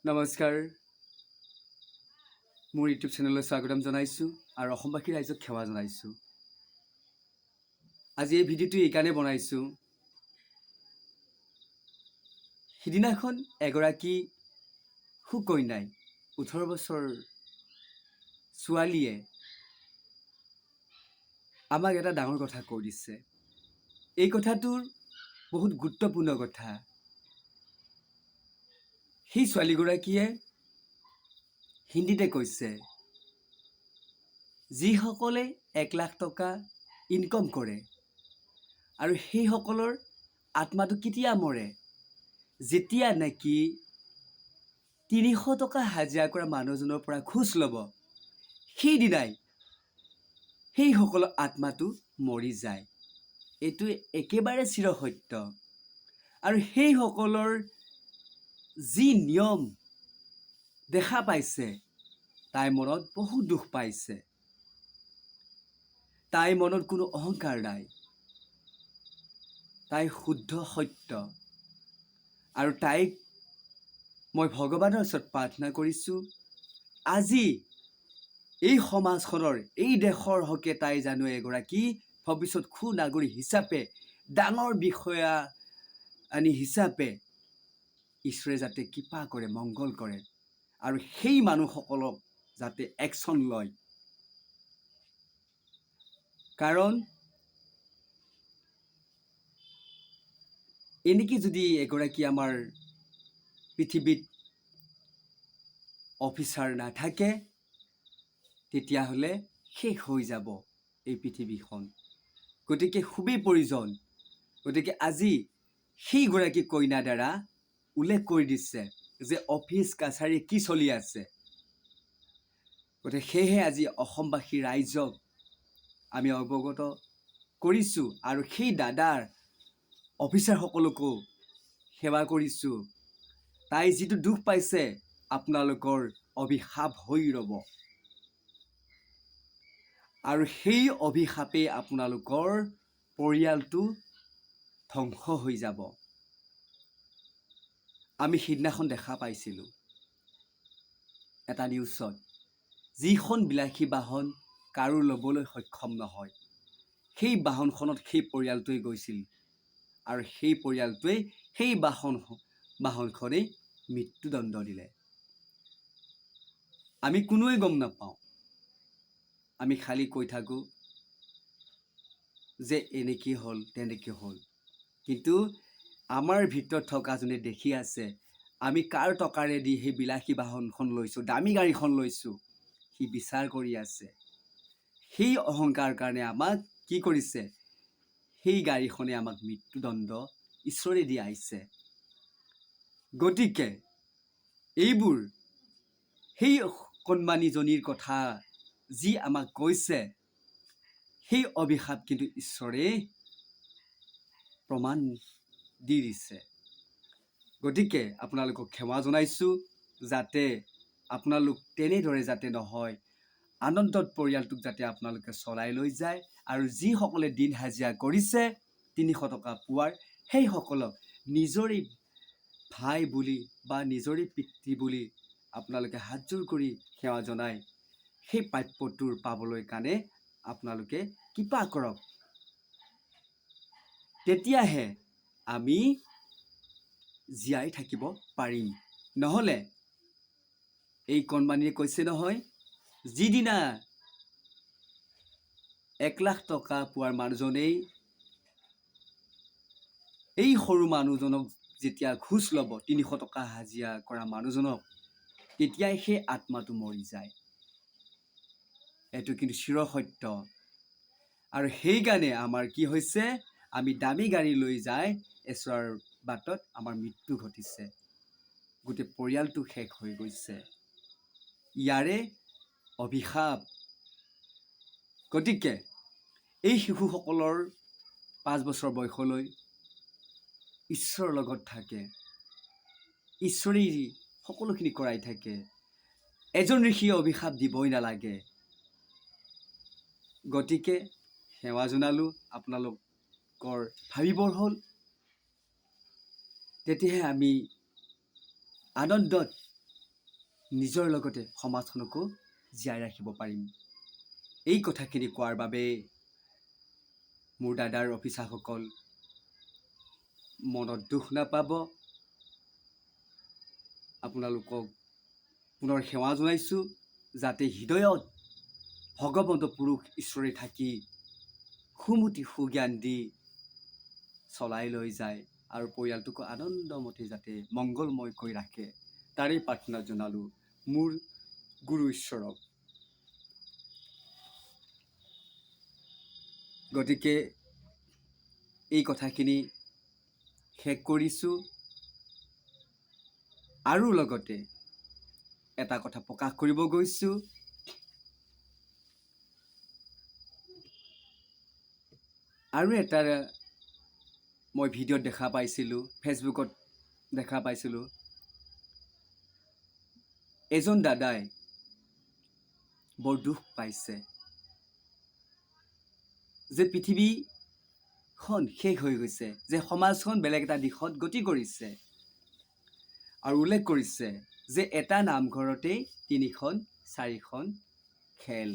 নমস্কাৰ, মোৰ ইউটিউব চেনেললৈ স্বাগতম জনাইছোঁ আৰু অসমবাসী ৰাইজক সেৱা জনাইছোঁ। আজি এই ভিডিঅ'টো এইকাৰণে বনাইছোঁ, সিদিনাখন এগৰাকী সুকন্যাই 18 বছৰ ছোৱালীয়ে আমাক এটা ডাঙৰ কথা কৈ দিছে। এই কথাটোৰ বহুত গুৰুত্বপূৰ্ণ কথা। সেই ছোৱালীগৰাকীয়ে হিন্দীতে কৈছে, যিসকলে 1 লাখ টকা ইনকম কৰে আৰু সেইসকলৰ আত্মাটো কেতিয়া মৰে, যেতিয়া নেকি 300 টকা হাজিৰা কৰা মানুহজনৰ পৰা খোজ ল'ব, সেইদিনাই সেইসকলৰ আত্মাটো মৰি যায়। এইটো একেবাৰে চিৰসত্য। আৰু সেইসকলৰ যি নিয়ম দেখা পাইছে, তাইৰ মনত বহুত দুখ পাইছে। তাইৰ মনত কোনো অহংকাৰ নাই। তাই শুদ্ধ সত্য। আৰু তাইক মই ভগৱানৰ ওচৰত প্ৰাৰ্থনা কৰিছোঁ, আজি এই সমাজখনৰ, এই দেশৰ হকে তাই জানো এগৰাকী ভৱিষ্যত সুনাগৰিক হিচাপে, ডাঙৰ বিষয়া আনি হিচাপে ঈশ্বৰে যাতে কৃপা কৰে, মংগল কৰে আৰু সেই মানুহসকলক যাতে একশ্যন লয়। কাৰণ এনেকৈ যদি এগৰাকী আমাৰ পৃথিৱীত অফিচাৰ নাথাকে, তেতিয়াহ'লে শেষ হৈ যাব এই পৃথিৱীখন। গতিকে খুবেই প্ৰয়োজন। গতিকে আজি সেইগৰাকী কন্যাৰ দ্বাৰা উল্লেখ কৰি দিছে যে অফিচ কাছাৰী কি চলি আছে। গতিকে সেয়েহে আজি অসমবাসী ৰাইজক আমি অৱগত কৰিছোঁ আৰু সেই দাদাৰ অফিচাৰসকলকো সেৱা কৰিছোঁ। তাই যিটো দুখ পাইছে, আপোনালোকৰ অভিশাপ হৈ ৰ'ব আৰু সেই অভিশাপে আপোনালোকৰ পৰিয়ালটো ধ্বংস হৈ যাব। আমি সিদিনাখন দেখা পাইছিলোঁ এটা নিউজত, যিখন বিলাসী বাহন কাৰো ল'বলৈ সক্ষম নহয়, সেই বাহনখনত সেই পৰিয়ালটোৱে গৈছিল আৰু সেই পৰিয়ালটোৱে সেই বাহনখনেই মৃত্যুদণ্ড দিলে। আমি কোনোৱে গম নাপাওঁ। আমি খালি কৈ থাকোঁ যে এনেকৈ হ'ল, তেনেকৈ হ'ল। কিন্তু আমাৰ ভিতৰত থকাজনে দেখি আছে, আমি কাৰ টকাৰে দি সেই বিলাসী বাহনখন লৈছোঁ, দামী গাড়ীখন লৈছোঁ, সি বিচাৰ কৰি আছে। সেই অহংকাৰ কাৰণে আমাক কি কৰিছে, সেই গাড়ীখনে আমাক মৃত্যুদণ্ড ঈশ্বৰে দি আহিছে। গতিকে এইবোৰ সেই কণমানিজনীৰ কথা যি আমাক কৈছে, সেই অভিশাপ কিন্তু ঈশ্বৰে প্ৰমাণ দি দিছে। গতিকে আপোনালোকক ক্ষমা জনাইছোঁ, যাতে আপোনালোক তেনেদৰে যাতে নহয়, আনন্দত পৰিয়ালটোক যাতে আপোনালোকে চলাই লৈ যায়। আৰু যিসকলে দিন হাজিৰা কৰিছে 300 টকা পোৱাৰ, সেইসকলক নিজৰে ভাই বুলি বা নিজৰে পিতৃ বুলি আপোনালোকে হাতযোৰ কৰি সেৱা জনাই সেই প্ৰাপ্যটোৰ পাবলৈ কাৰণে আপোনালোকে কৃপা কৰক। তেতিয়াহে আমি জীয়াই থাকিব পাৰিম। নহ'লে এই কণমানিয়ে কৈছে নহয়, যিদিনা 1 লাখ টকা পোৱাৰ মানুহজনেই এই সৰু মানুহজনক যেতিয়া ঘোচ ল'ব, 300 টকা হাজিৰা কৰা মানুহজনক, তেতিয়াই সেই আত্মাটো মৰি যায়। এইটো কিন্তু চিৰসত্য। আৰু সেইকাৰণে আমাৰ কি হৈছে, আমি দামী গাড়ী লৈ যায় এছোৱাৰ বাটত আমাৰ মৃত্যু ঘটিছে। গোটেই পৰিয়ালটো শেষ হৈ গৈছে। ইয়াৰে অভিশাপ। গতিকে এই শিশুসকলৰ 5 বছৰ বয়সলৈ ঈশ্বৰৰ লগত থাকে, ঈশ্বৰেই সকলোখিনি কৰাই থাকে। এজন ঋষিয়ে অভিশাপ দিবই নালাগে। গতিকে সেৱা জনালোঁ, আপোনালোকৰ ভাবিবৰ হ'ল। তেতিয়াহে আমি আনন্দত নিজৰ লগতে সমাজখনকো জীয়াই ৰাখিব পাৰিম। এই কথাখিনি কোৱাৰ বাবে মোৰ দাদাৰ অফিচাৰসকল মনত দুখ নাপাব। আপোনালোকক পুনৰ সেৱা জনাইছোঁ, যাতে হৃদয়ত ভগৱন্ত পুৰুষ ঈশ্বৰে থাকি সুমতি সুজ্ঞান দি চলাই লৈ যায় আৰু পৰিয়ালটোকো আনন্দমতে যাতে মংগলময় কৰি ৰাখে, তাৰেই প্ৰাৰ্থনা জনালোঁ মোৰ গুৰু ঈশ্বৰক। গতিকে এই কথাখিনি শেষ কৰিছোঁ আৰু লগতে এটা কথা প্ৰকাশ কৰিব গৈছোঁ। আৰু এটা মই ভিডিঅ'ত দেখা পাইছিলোঁ, ফেচবুকত দেখা পাইছিলোঁ, এজন দাদাই বৰ দুখ পাইছে যে পৃথিৱীখন শেষ হৈ গৈছে, যে সমাজখন বেলেগ এটা দিশত গতি কৰিছে, আৰু উল্লেখ কৰিছে যে এটা নামঘৰতেই 3খন 4খন খেল।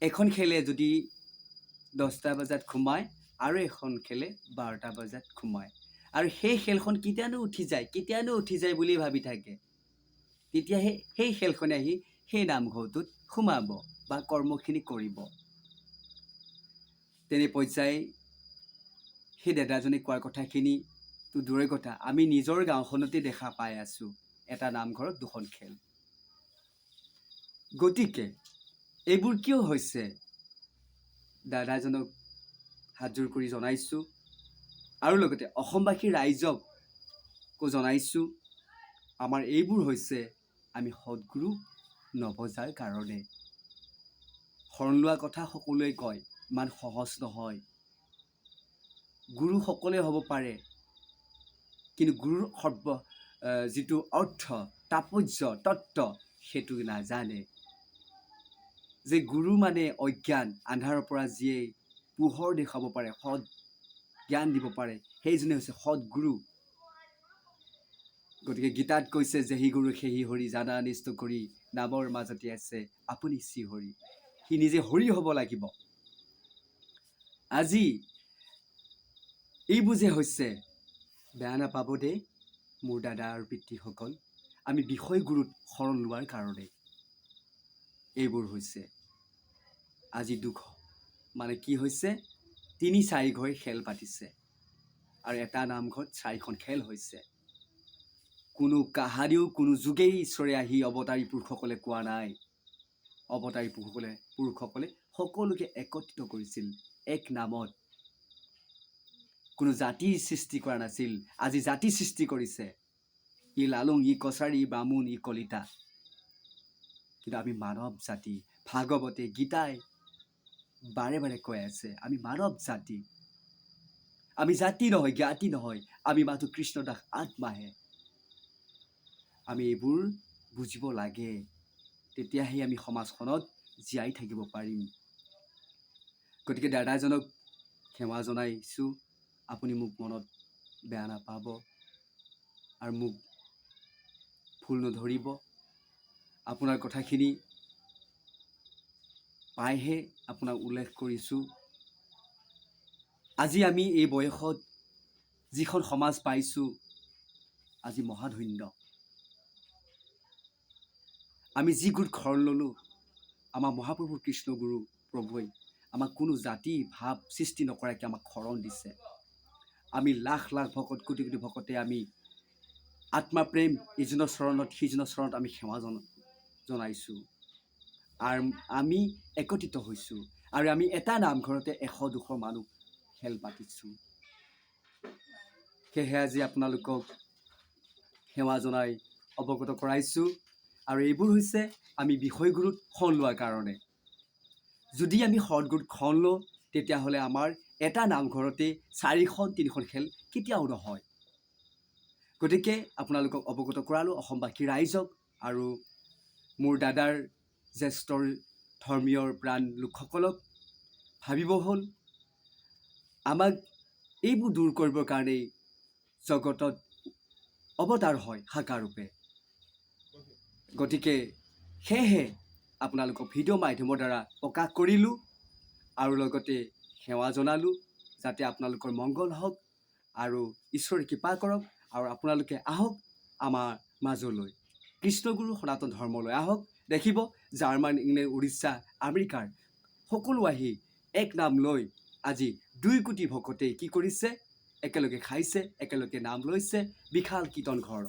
এখন খেলে যদি 10টা বজাত সোমায় আৰু এখন খেলে 12টা বজাত সোমায়, আৰু সেই খেলখন কেতিয়ানো উঠি যায় বুলি ভাবি থাকে। তেতিয়াহে সেই খেলখনে আহি সেই নামঘৰটোত সোমাব বা কৰ্মখিনি কৰিব। তেনে পৰ্যায় সেই দাদাজনে কোৱাৰ কথাখিনি তো দূৰৰে কথা, আমি নিজৰ গাঁওখনতে দেখা পাই আছোঁ এটা নামঘৰত 2খন খেল। গতিকে এইবোৰ কিয় হৈছে দাদাজনক হাতযোৰ কৰি জনাইছোঁ, আৰু লগতে অসমবাসী ৰাইজকো জনাইছোঁ, আমাৰ এইবোৰ হৈছে আমি সদগুৰু নবজাৰ কাৰণে। শৰণ লোৱা কথা সকলোৱে কয়, ইমান সহজ নহয়। গুৰু সকলোৱে হ'ব পাৰে, কিন্তু গুৰুৰ যিটো অৰ্থ, তাৎপৰ্য, তত্ত্ব সেইটো নাজানে। যে গুৰু মানে অজ্ঞান, আন্ধাৰৰ পৰা যিয়ে পোহৰ দেখুৱাব পাৰে, সৎ জ্ঞান দিব পাৰে, সেইজনে হৈছে সদগুৰু। গতিকে গীতাত কৈছে যে হি গুৰু সেহি হৰি, জানা নিষ্ট কৰি নামৰ মাজতে আছে আপুনি শ্ৰীহৰি। সি নিজে হৰি হ'ব লাগিব। আজি এইবোৰ যে হৈছে, বেয়া নাপাব দেই মোৰ দাদা আৰু পিতৃসকল, আমি বিষয়গুৰুত শৰণ লোৱাৰ কাৰণে এইবোৰ হৈছে। আজি দুখ মানে কি হৈছে, 3-4 ঘৰে খেল পাতিছে আৰু এটা নামঘৰত 4খন খেল হৈছে। কোনো কাহানিও কোনো যুগেই ঈশ্বৰে আহি অৱতাৰী পুৰুষসকলে কোৱা নাই। অৱতাৰী পুৰুষসকলে সকলোকে একত্ৰিত কৰিছিল এক নামত। কোনো জাতিৰ সৃষ্টি কৰা নাছিল। আজি জাতি সৃষ্টি কৰিছে, ই লালুং, ই কছাৰী, ই বামুণ, ই কলিতা। কিন্তু আমি মানৱ জাতি। ভাগৱতে গীতাই বাৰে বাৰে কৈ আছে আমি মানৱ জাতি। আমি জাতি নহয়, জ্ঞাতি নহয়, আমি মাথো কৃষ্ণদাস আত্মাহে। আমি এইবোৰ বুজিব লাগে, তেতিয়াহে আমি সমাজখনত জীয়াই থাকিব পাৰিম। গতিকে দাদাজনক সেৱা জনাইছোঁ, আপুনি মোক মনত বেয়া নাপাব আৰু মোক ভুল নধৰিব। আপোনাৰ কথাখিনি পাইহে আপোনাক উল্লেখ কৰিছোঁ। আজি আমি এই বয়সত যিখন সমাজ পাইছোঁ, আজি মহাধন্য। আমি যি গুৰুত শৰণ ল'লোঁ, আমাৰ মহাপ্ৰভু কৃষ্ণগুৰু প্ৰভুৱে আমাক কোনো জাতি ভাৱ সৃষ্টি নকৰাকৈ আমাক শৰণ দিছে। আমি লাখ লাখ ভকত, কোটি কোটি ভকতে আমি আত্মাপ্ৰেম ইজনৰ চৰণত সিজনৰ চৰণত আমি সেৱা জনাইছোঁ আৰু আমি একত্ৰিত হৈছোঁ, আৰু আমি এটা নামঘৰতে 100-200 মানুহ খেল পাতিছোঁ। সেয়েহে আজি আপোনালোকক সেৱা জনাই অৱগত কৰাইছোঁ। আৰু এইবোৰ হৈছে আমি বিষয়গুৰুত শৰণ লোৱাৰ কাৰণে। যদি আমি সদগুৰুত শৰণ লওঁ, তেতিয়াহ'লে আমাৰ এটা নামঘৰতে 4খন-3খন খেল কেতিয়াও নহয়। গতিকে আপোনালোকক অৱগত কৰালোঁ, অসমবাসী ৰাইজক আৰু মোৰ দাদাৰ জ্যেষ্ঠ ধৰ্মীয় প্ৰাণ লোকসকলক ভাবিব হ'ল। আমাক এইবোৰ দূৰ কৰিবৰ কাৰণেই জগতত অৱতাৰ হয় সাকাৰ ৰূপে। গতিকে সেয়েহে আপোনালোকক ভিডিঅ' মাধ্যমৰ দ্বাৰা প্ৰকাশ কৰিলোঁ আৰু লগতে সেৱা জনালোঁ যাতে আপোনালোকৰ মংগল হওক আৰু ঈশ্বৰে কৃপা কৰক আৰু আপোনালোকে আহক আমাৰ মাজলৈ কৃষ্ণগুৰু সনাতন ধৰ্মলৈ আহক। দেখিব জাৰ্মান, ইংলেণ্ড, উৰিষ্যা, আমেৰিকাৰ সকলো আহি এক নাম লৈ আজি 2 কোটি ভকতে কি কৰিছে, একেলগে খাইছে, একেলগে নাম লৈছে বিশাল কীৰ্তন ঘৰ।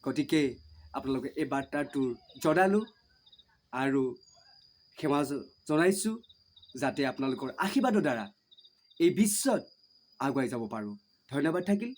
গতিকে আপোনালোকে এই বাৰ্তাটো জনালোঁ আৰু সেৱা জনাইছোঁ যাতে আপোনালোকৰ আশীৰ্বাদৰ দ্বাৰা এই বিশ্বত আগুৱাই যাব পাৰোঁ। ধন্যবাদ থাকিল।